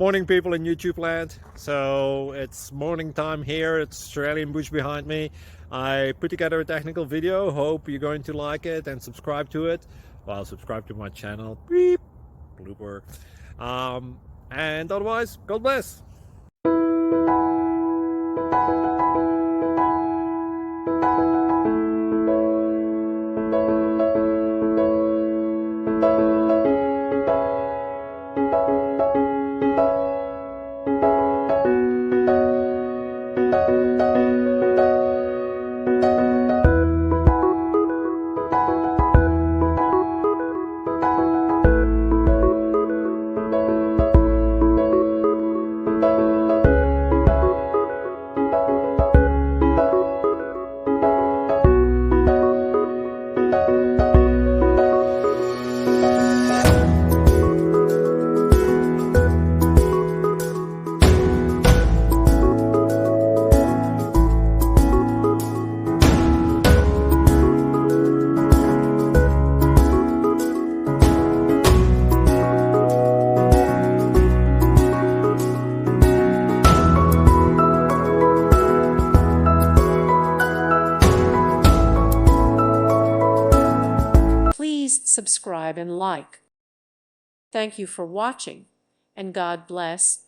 Morning people in YouTube land. So it's morning time here. It's Australian bush behind me. I put together a technical video. Hope you're going to like it and subscribe to it. Well, subscribe to my channel. Beep. Blooper. And otherwise, God bless. Please subscribe and like. Thank you for watching, and God bless.